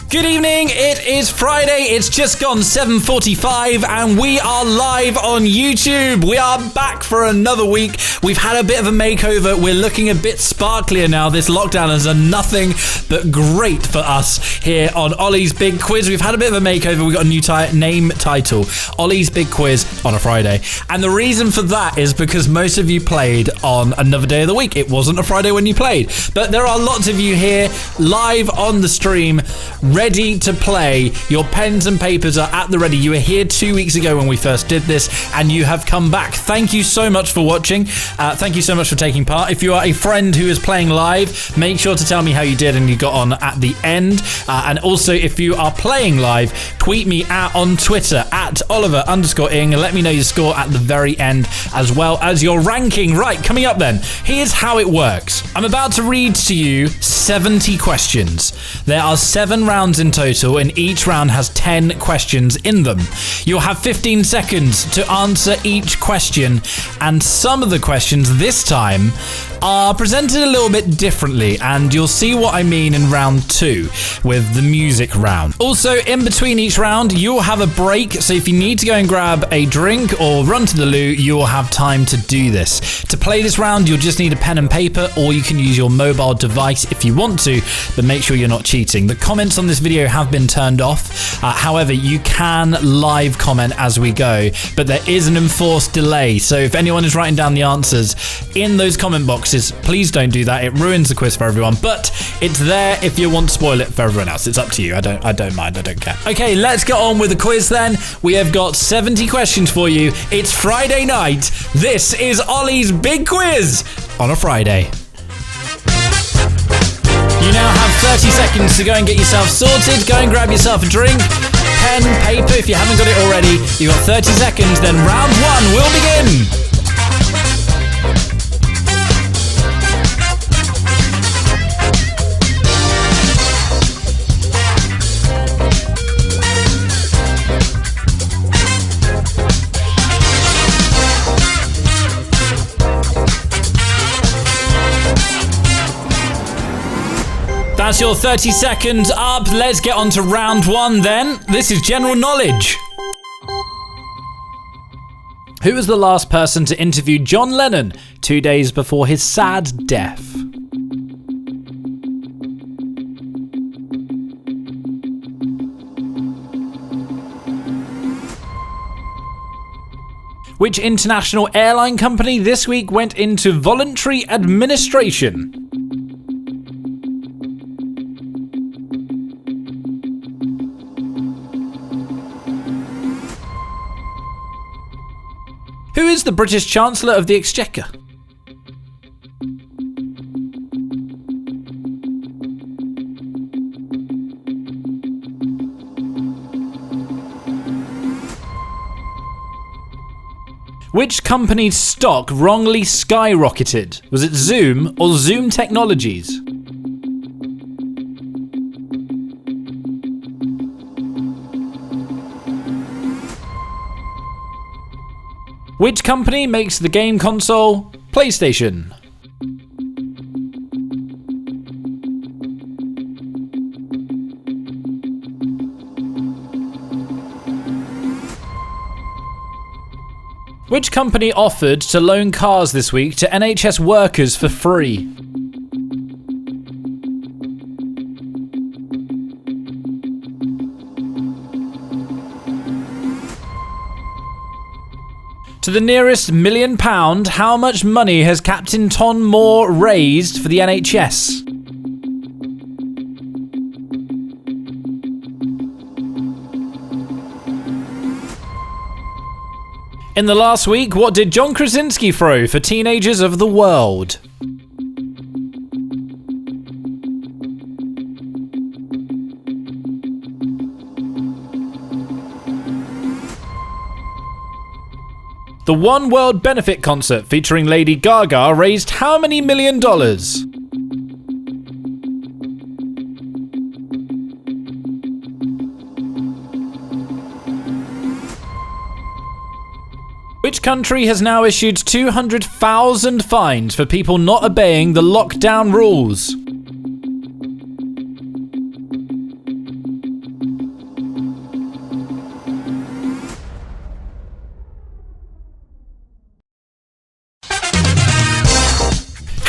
Good evening, it is Friday, it's just gone 7:45 and we are live on YouTube. We are back for another week. We've had a bit of a makeover, we're looking a bit sparklier now. This lockdown has done nothing but great for us here on Ollie's Big Quiz. We've had a bit of a makeover, we've got a new name title, Ollie's Big Quiz on a Friday. And the reason for that is because most of you played on another day of the week. It wasn't a Friday when you played, but there are lots of you here live on the stream, ready to play. Your pens and papers are at the ready. You were here 2 weeks ago when we first did this, and you have come back. Thank you so much for watching. Thank you so much for taking part. If you are a friend who is playing live, make sure to tell me how you did and you got on at the end. And also, if you are playing live, tweet me on Twitter at Oliver_ing and let me know your score at the very end, as well as your ranking. Right, coming up then, here's how it works. I'm about to read to you 70 questions. There are 7 rounds in total, and each round has 10 questions in them. You'll have 15 seconds to answer each question, and some of the questions this time are presented a little bit differently, and you'll see what I mean in round 2 with the music round. Also, in between each round, you'll have a break, so if you need to go and grab a drink or run to the loo, you'll have time to do this. To play this round, you'll just need a pen and paper, or you can use your mobile device if you want to, but make sure you're not cheating. The comments on this video have been turned off. However, you can live comment as we go, but there is an enforced delay, so if anyone is writing down the answers in those comment boxes, please don't do that. It ruins the quiz for everyone, but it's there if you want to spoil it for everyone else. It's up to you. I don't mind. I don't care. Okay, let's get on with the quiz then. We have got 70 questions for you. It's Friday night. This is Ollie's Big Quiz on a Friday. You now have 30 seconds to go and get yourself sorted. Go and grab yourself a drink, pen, paper if you haven't got it already. You've got 30 seconds, then round 1 will begin. That's your 30 seconds up. Let's get on to round 1 then. This is general knowledge. Who was the last person to interview John Lennon 2 days before his sad death? Which international airline company this week went into voluntary administration? Who is the British Chancellor of the Exchequer? Which company's stock wrongly skyrocketed? Was it Zoom or Zoom Technologies? Which company makes the game console PlayStation? Which company offered to loan cars this week to NHS workers for free? To the nearest £1 million, how much money has Captain Tom Moore raised for the NHS? In the last week, what did John Krasinski throw for teenagers of the world? The One World Benefit concert featuring Lady Gaga raised how many $1 million? Which country has now issued 200,000 fines for people not obeying the lockdown rules?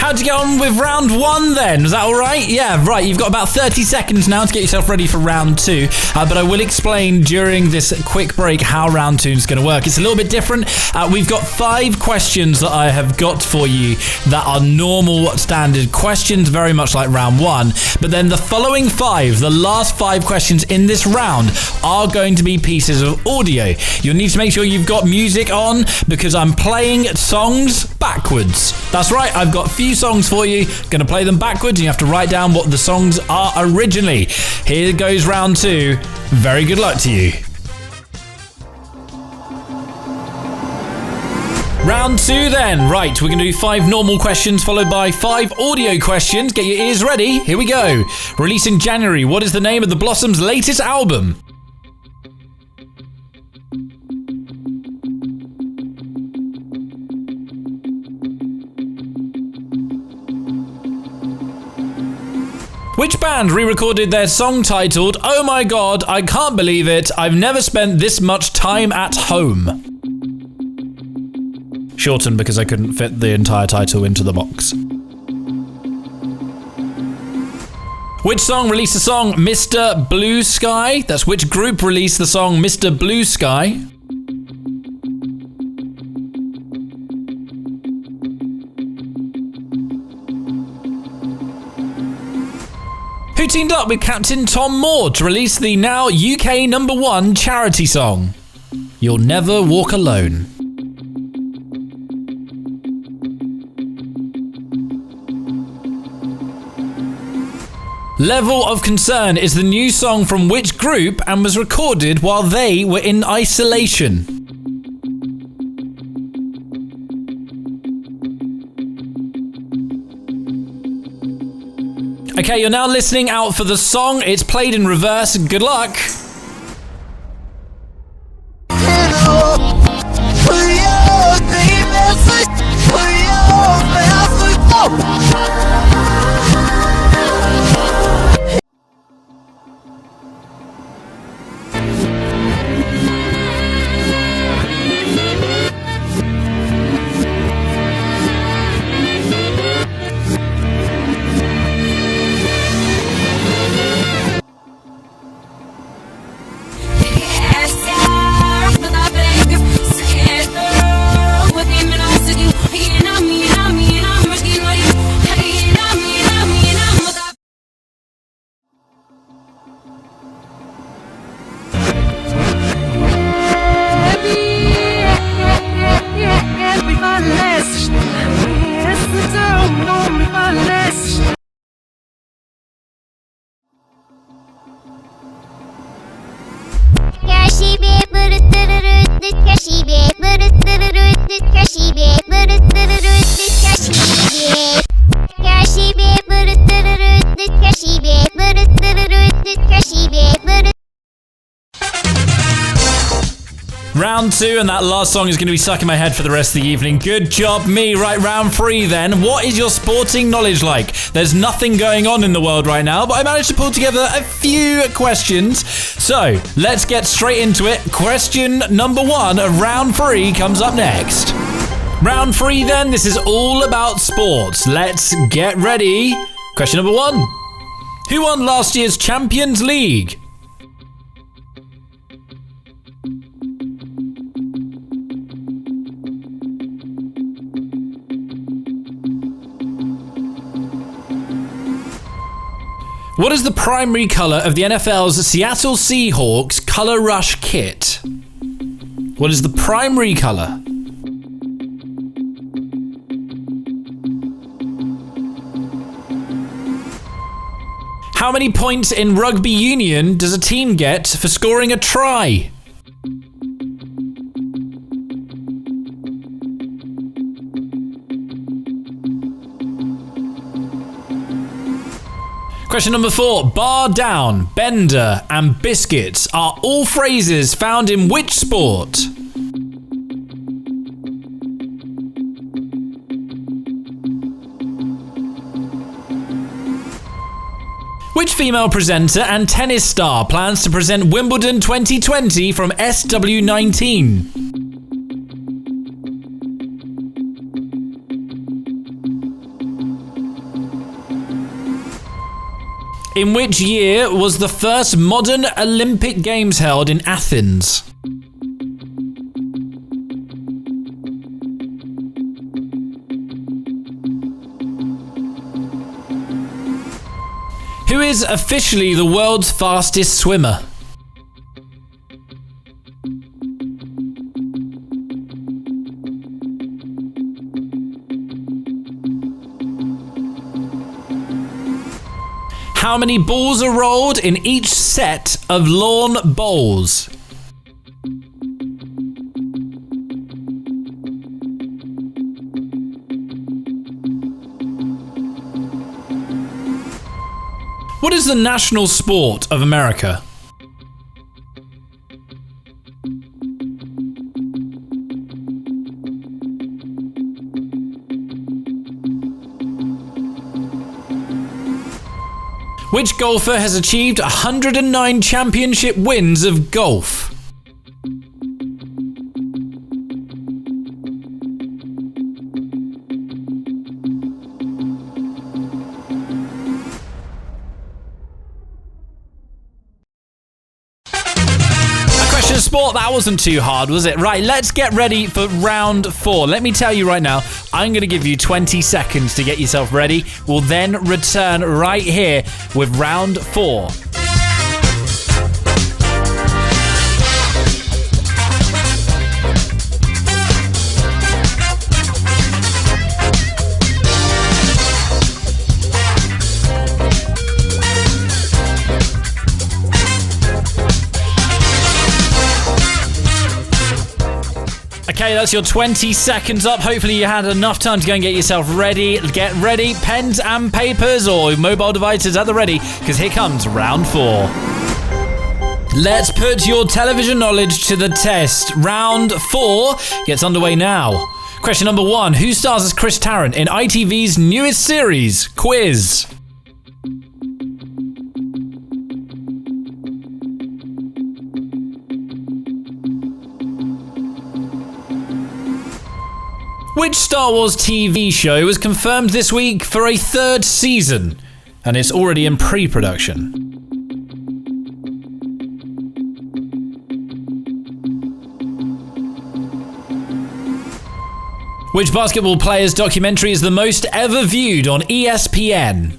how'd you get on with round 1 then? Was that all right? Yeah, right. You've got about 30 seconds now to get yourself ready for round 2. But I will explain during this quick break how round 2 is going to work. It's a little bit different. We've got 5 questions that I have got for you that are normal, standard questions, very much like round 1. But then the following 5, the last 5 questions in this round, are going to be pieces of audio. You'll need to make sure you've got music on because I'm playing songs backwards. That's right, I've got a few songs for you. Going to play them backwards and you have to write down what the songs are originally. Here goes round 2. Very good luck to you. Round 2 then. Right, we're going to do 5 normal questions followed by 5 audio questions. Get your ears ready. Here we go. Released in January. What is the name of the Blossoms' latest album? Which band re-recorded their song titled "Oh My God, I Can't Believe It, I've Never Spent This Much Time at Home"? Shortened because I couldn't fit the entire title into the box. Which song released the song Mr. Blue Sky? That's which group released the song Mr. Blue Sky? Who teamed up with Captain Tom Moore to release the now UK #1 charity song, "You'll Never Walk Alone"? Level of Concern is the new song from which group and was recorded while they were in isolation? Okay, you're now listening out for the song. It's played in reverse. Good luck. Round 2, and that last song is going to be stuck in my head for the rest of the evening. Good job, me. Right, round 3 then. What is your sporting knowledge like? There's nothing going on in the world right now, but I managed to pull together a few questions. So, let's get straight into it. Question number 1 of round 3 comes up next. Round 3 then, this is all about sports. Let's get ready. Question number 1. Who won last year's Champions League? What is the primary colour of the NFL's Seattle Seahawks Colour Rush kit? What is the primary colour? How many points in rugby union does a team get for scoring a try? Question number 4. Bar down, bender, and biscuits are all phrases found in which sport? Which female presenter and tennis star plans to present Wimbledon 2020 from SW19? In which year was the first modern Olympic Games held in Athens? Who is officially the world's fastest swimmer? How many balls are rolled in each set of lawn bowls? What is the national sport of America? Which golfer has achieved 109 championship wins of golf? Sport, that wasn't too hard, was it? Right, let's get ready for round 4. Let me tell you right now, I'm going to give you 20 seconds to get yourself ready. We'll then return right here with round 4. Okay, that's your 20 seconds up. Hopefully you had enough time to go and get yourself ready. Get ready, pens and papers or mobile devices at the ready, because here comes round 4. Let's put your television knowledge to the test. Round 4 gets underway now. Question number 1. Who stars as Chris Tarrant in ITV's newest series, Quiz? Which Star Wars TV show was confirmed this week for a 3rd season, and it's already in pre-production? Which basketball player's documentary is the most ever viewed on ESPN?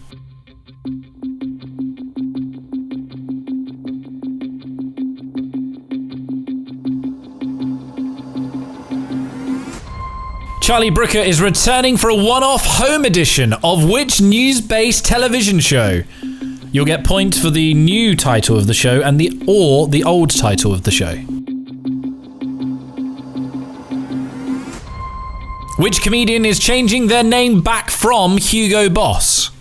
Charlie Brooker is returning for a one-off home edition of which news-based television show? You'll get points for the new title of the show and the old title of the show. Which comedian is changing their name back from Hugo Boss?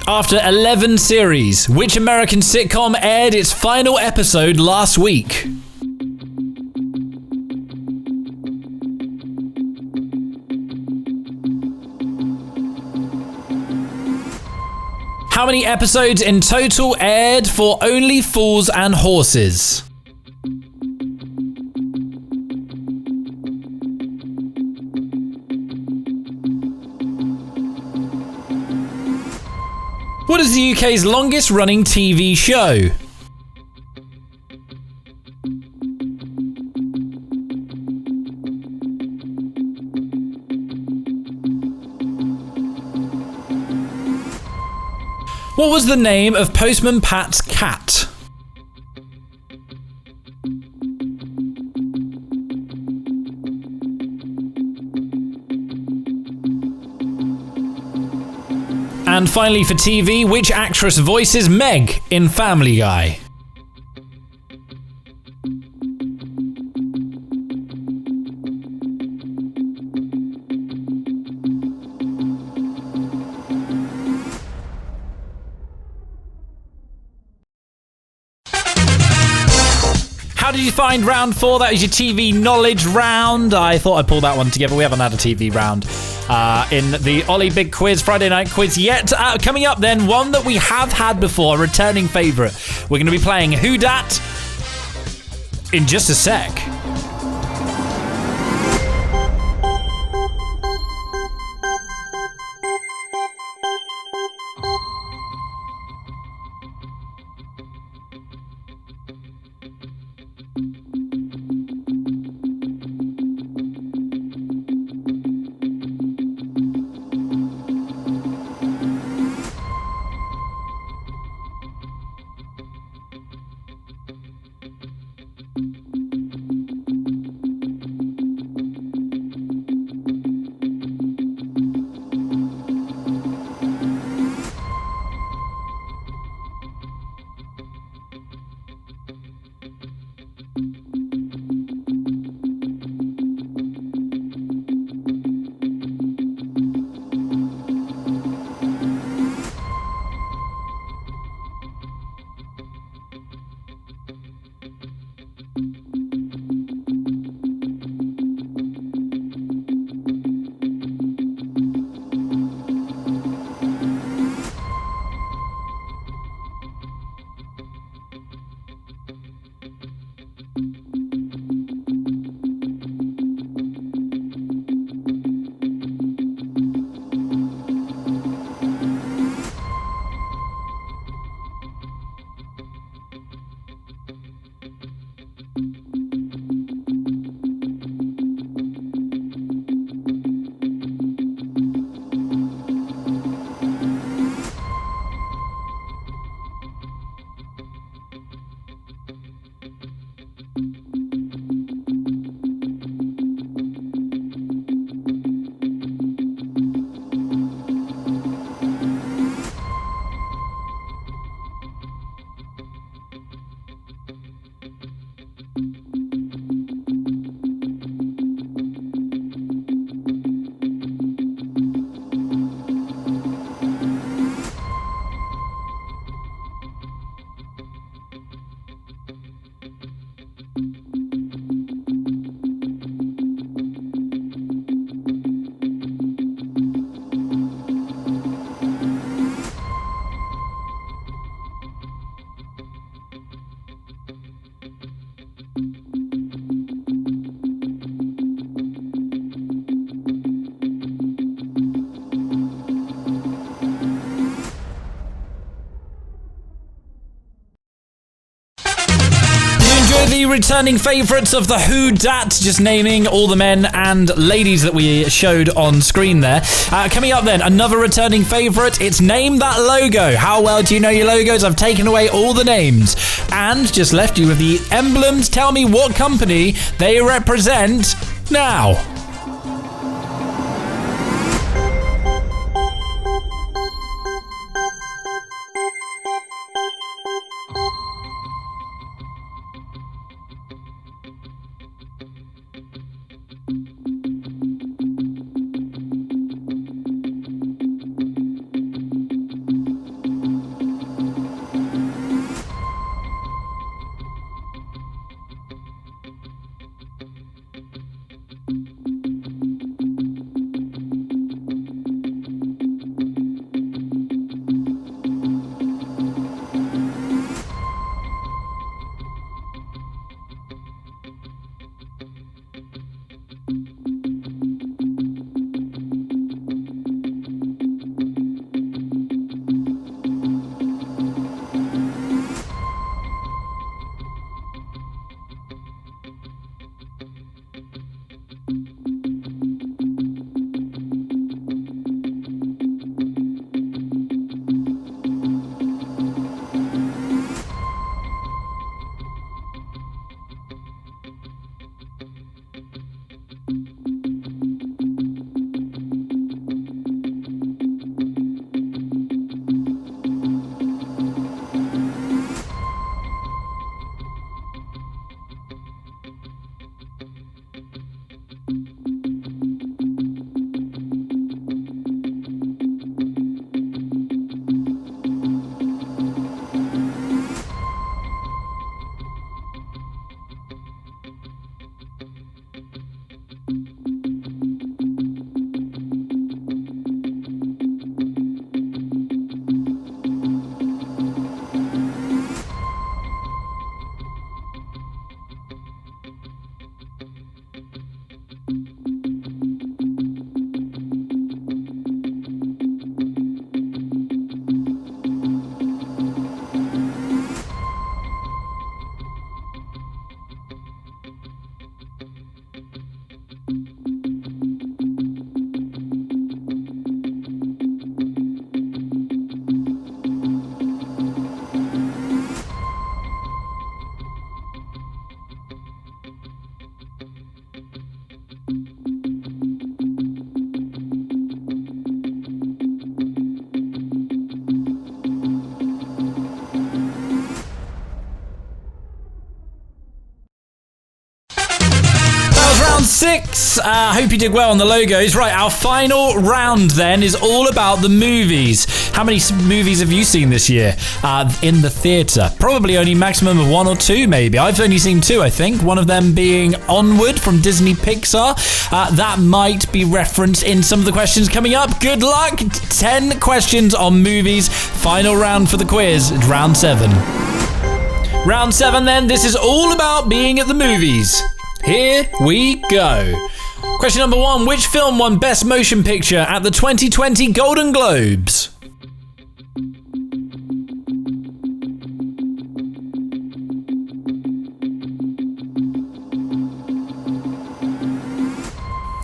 After 11 series, which American sitcom aired its final episode last week? How many episodes in total aired for Only Fools and Horses? What is the UK's longest running TV show? What was the name of Postman Pat's cat? And finally for TV, which actress voices Meg in Family Guy? How did you find round 4? That was your TV knowledge round. I thought I'd pull that one together. We haven't had a TV round in the Ollie Big Quiz, Friday night quiz yet. Coming up then, one that we have had before, a returning favourite. We're going to be playing Who Dat? in just a sec. The returning favourites of the Who Dat, just naming all the men and ladies that we showed on screen there. Coming up then, another returning favourite. It's Name That Logo. How well do you know your logos? I've taken away all the names and just left you with the emblems. Tell me what company they represent now. 6. I hope you did well on the logos. Right, our final round then is all about the movies. How many movies have you seen this year in the theatre? Probably only maximum of 1 or 2, maybe. I've only seen 2, I think. One of them being Onward from Disney Pixar. That might be referenced in some of the questions coming up. Good luck. 10 questions on movies. Final round for the quiz. Round 7. Round 7 then. This is all about being at the movies. Here we go. Question number 1. Which film won Best Motion Picture at the 2020 Golden Globes?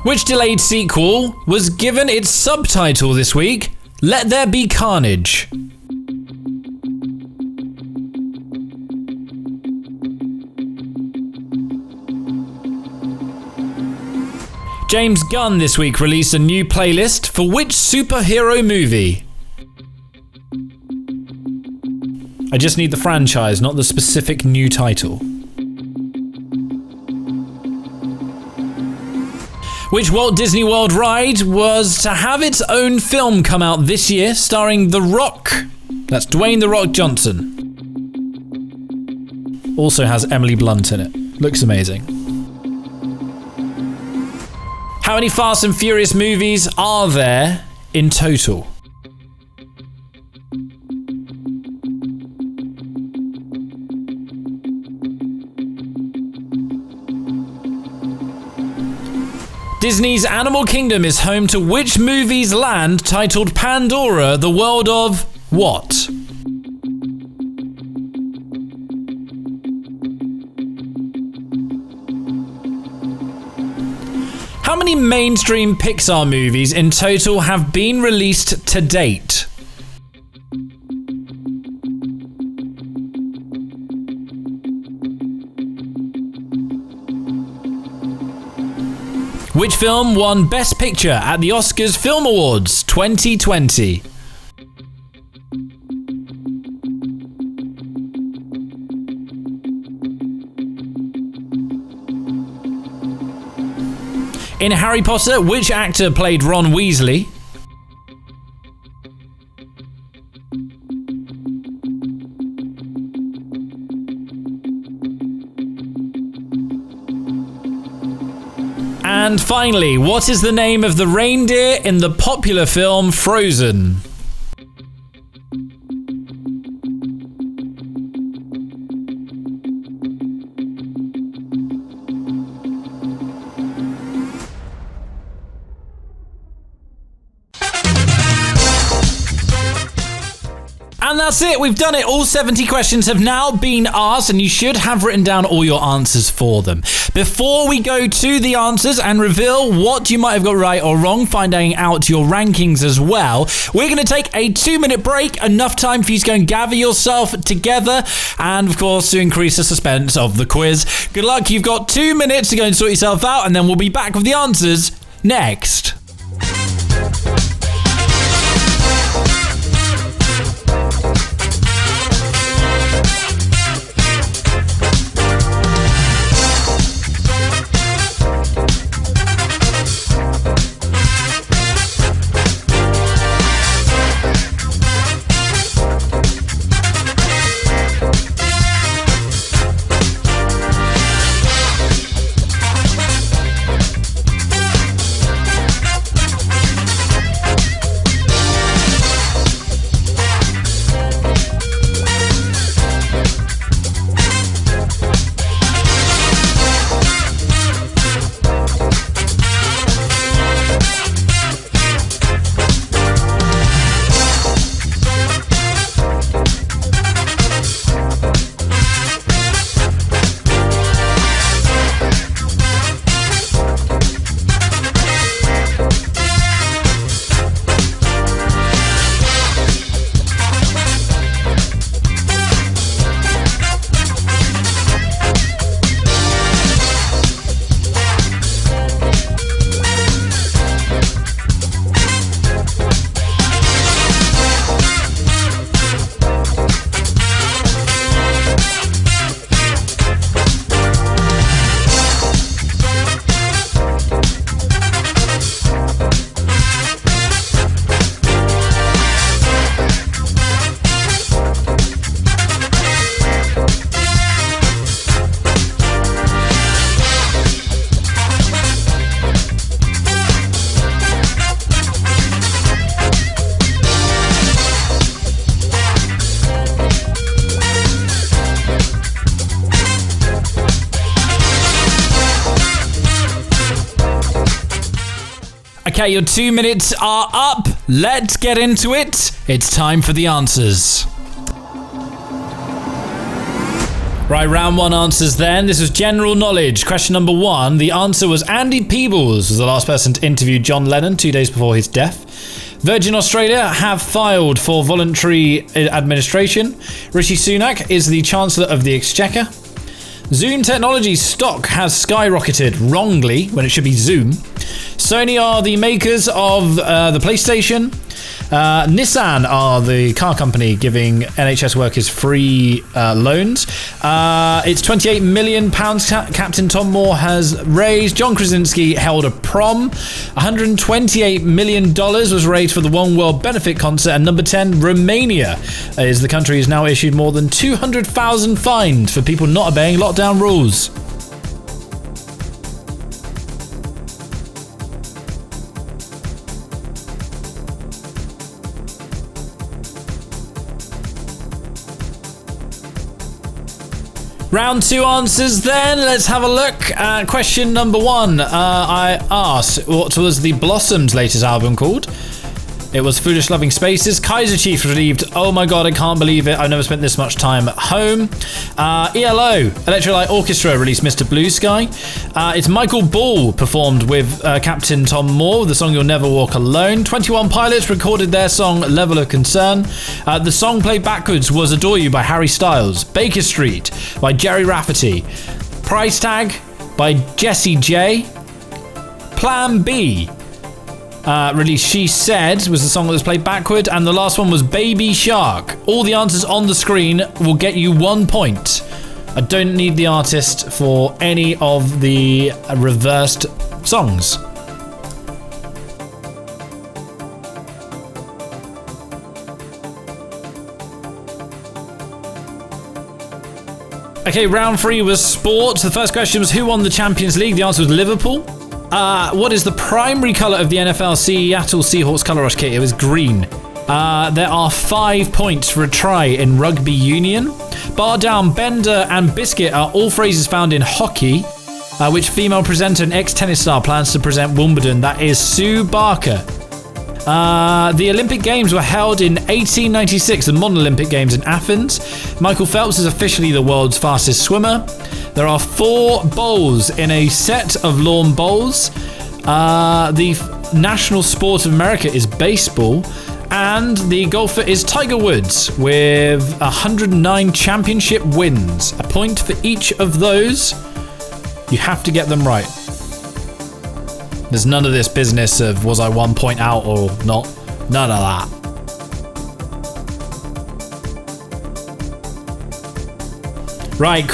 Which delayed sequel was given its subtitle this week, Let There Be Carnage? James Gunn this week released a new playlist for which superhero movie? I just need the franchise, not the specific new title. Which Walt Disney World ride was to have its own film come out this year starring The Rock? That's Dwayne The Rock Johnson. Also has Emily Blunt in it. Looks amazing. How many Fast and Furious movies are there in total? Disney's Animal Kingdom is home to which movie's land titled Pandora, the world of what? How many mainstream Pixar movies in total have been released to date? Which film won Best Picture at the Oscars Film Awards 2020? In Harry Potter, which actor played Ron Weasley? And finally, what is the name of the reindeer in the popular film Frozen? And that's it, we've done it. All 70 questions have now been asked and you should have written down all your answers for them. Before we go to the answers and reveal what you might have got right or wrong, finding out your rankings as well, we're going to take a 2-minute break, enough time for you to go and gather yourself together and, of course, to increase the suspense of the quiz. Good luck, you've got 2 minutes to go and sort yourself out and then we'll be back with the answers next. Okay, your 2 minutes are up. Let's get into it. It's time for the answers. Right, round one answers then. This was general knowledge. Question number 1. The answer was Andy Peebles was the last person to interview John Lennon 2 days before his death. Virgin Australia have filed for voluntary administration. Rishi Sunak is the Chancellor of the Exchequer. Zoom Technologies stock has skyrocketed wrongly when it should be Zoom. Sony are the makers of the PlayStation. Nissan are the car company giving NHS workers free loans. It's £28 million Captain Tom Moore has raised. John Krasinski held a prom. $128 million was raised for the One World benefit concert. And number 10, Romania is the country has now issued more than 200,000 fines for people not obeying lockdown rules. Round 2 answers then. Let's have a look at question number 1. I asked, what was the Blossoms' latest album called? It was Foolish Loving Spaces. Kaiser Chiefs relieved. Oh my god, I can't believe it. I've never spent this much time at home. ELO, Electrolyte Orchestra, released Mr. Blue Sky. It's Michael Ball performed with Captain Tom Moore, the song You'll Never Walk Alone. 21 Pilots recorded their song Level of Concern. The song played backwards was Adore You by Harry Styles. Baker Street by Jerry Rafferty. Price Tag by Jessie J. Plan B. Released She Said was the song that was played backward, and the last one was Baby Shark. All the answers on the screen will get you 1 point. I don't need the artist for any of the reversed songs. Okay, round 3 was sports. The first question was who won the Champions League? The answer was Liverpool. What is the primary colour of the NFL Seattle Seahawks Colour Rush kit? It was green. There are 5 points for a try in rugby union. Bar down, bender and biscuit are all phrases found in hockey. Which female presenter and ex-tennis star plans to present Wimbledon? That is Sue Barker. The Olympic Games were held in 1896, the modern Olympic Games in Athens. Michael Phelps is officially the world's fastest swimmer. There are 4 bowls in a set of lawn bowls. The national sport of America is baseball. And the golfer is Tiger Woods with 109 championship wins. A point for each of those. You have to get them right. There's none of this business of was I 1 point out or not. None of that. Right,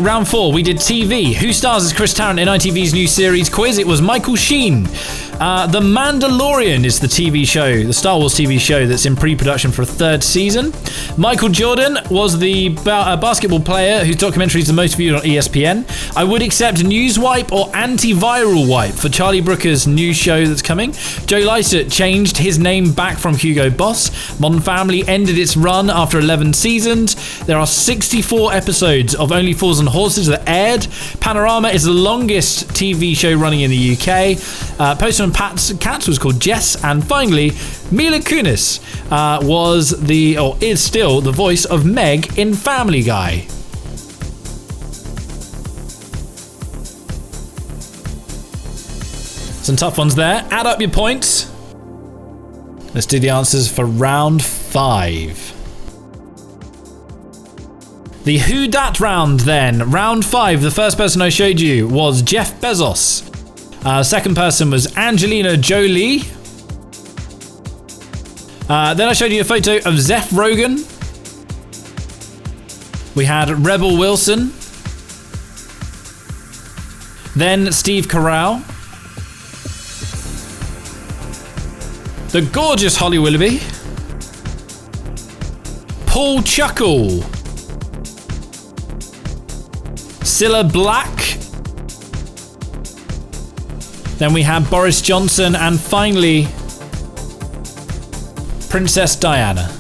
round 4, we did TV. Who stars as Chris Tarrant in ITV's new series Quiz? It was Michael Sheen. The Mandalorian is the TV show, the Star Wars TV show that's in pre-production for a 3rd season. Michael Jordan was the basketball player whose documentary is the most viewed on ESPN. I would accept Newswipe or Antiviral Wipe for Charlie Brooker's new show that's coming. Joe Lycett changed his name back from Hugo Boss. Modern Family ended its run after 11 seasons. There are 64 episodes of Only Fools and Horses that aired. Panorama is the longest TV show running in the UK. Postman Pat's Cats was called Jess, and finally Mila Kunis is still the voice of Meg in Family Guy. Some tough ones there. Add up your points. Let's do the answers for round 5. The Who Dat round then. Round 5, the first person I showed you was Jeff Bezos. Second person was Angelina Jolie. Then I showed you a photo of Zeph Rogan. We had Rebel Wilson. Then Steve Carell. The gorgeous Holly Willoughby. Paul Chuckle. Cilla Black. Then we have Boris Johnson, and finally Princess Diana.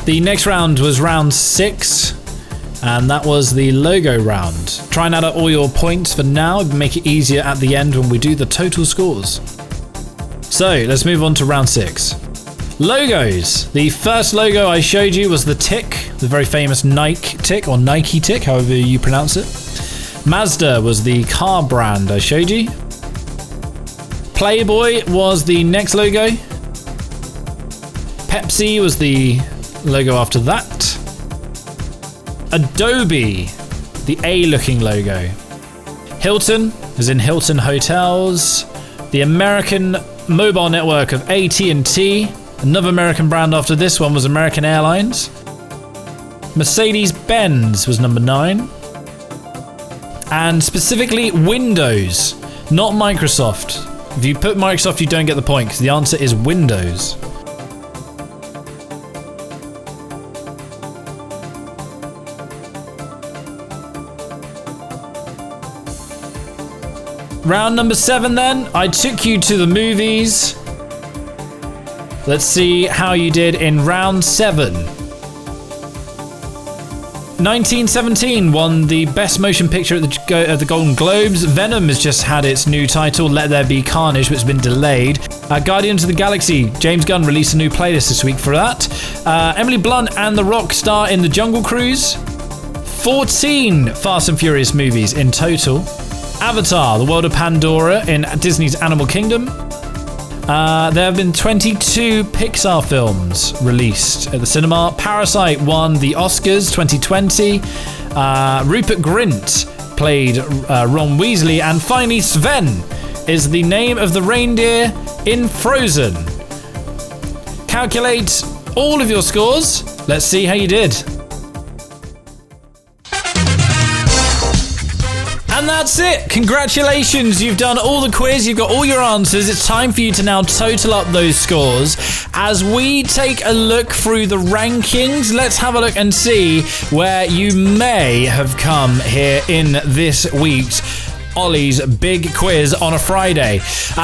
The next round was round 6. And that was the logo round. Try and add up all your points for now, make it easier at the end when we do the total scores. So let's move on to round 6. Logos. The first logo I showed you was the tick, the very famous Nike tick, or Nike tick, however you pronounce it. Mazda was the car brand I showed you. Playboy was the next logo. Pepsi was the logo after that. Adobe, the A-looking logo. Hilton, as in Hilton Hotels. The American mobile network of AT&T. Another American brand after this one was American Airlines. Mercedes-Benz was number 9. And specifically Windows, not Microsoft. If you put Microsoft, you don't get the point because the answer is Windows. Round number 7 then. I took you to the movies. Let's see how you did in round 7. 1917 won the Best Motion Picture at the Golden Globes. Venom has just had its new title, Let There Be Carnage, which has been delayed. Guardians of the Galaxy, James Gunn released a new playlist this week for that. Emily Blunt and The Rock star in The Jungle Cruise. 14 Fast and Furious movies in total. Avatar, The World of Pandora in Disney's Animal Kingdom. There have been 22 Pixar films released at the cinema. Parasite won the Oscars 2020. Rupert Grint played Ron Weasley. And finally, Sven is the name of the reindeer in Frozen. Calculate all of your scores. Let's see how you did. And that's it. Congratulations. You've done all the quiz. You've got all your answers. It's time for you to now total up those scores. As we take a look through the rankings, let's have a look and see where you may have come here in this week's Ollie's big quiz on a Friday.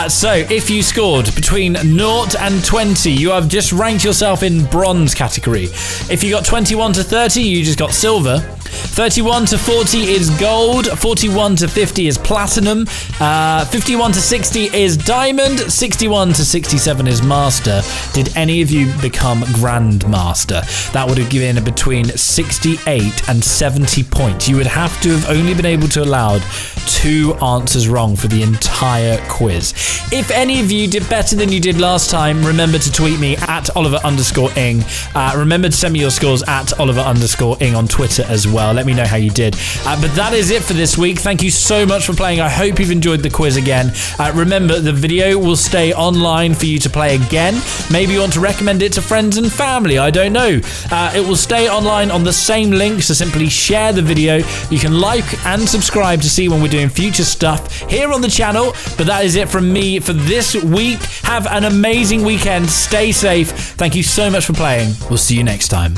So if you scored between 0 and 20, you have just ranked yourself in bronze category. If you got 21 to 30, you just got silver. 31 to 40 is gold. 41 to 50 is platinum. 51 to 60 is diamond. 61 to 67 is master. Did any of you become grandmaster? That would have given between 68 and 70 points. You would have to have only been able to allow 2 answers wrong for the entire quiz. If any of you did better than you did last time, remember to tweet me at Oliver_ing. Remember to send me your scores at Oliver_ing on Twitter as well. Let me know how you did. But that is it for this week. Thank you so much for playing. I hope you've enjoyed the quiz again. Remember, the video will stay online for you to play again. Maybe you want to recommend it to friends and family. I don't know. It will stay online on the same link, so simply share the video. You can like and subscribe to see when we're doing future stuff here on the channel. But that is it from me for this week. Have an amazing weekend. Stay safe. Thank you so much for playing. We'll see you next time.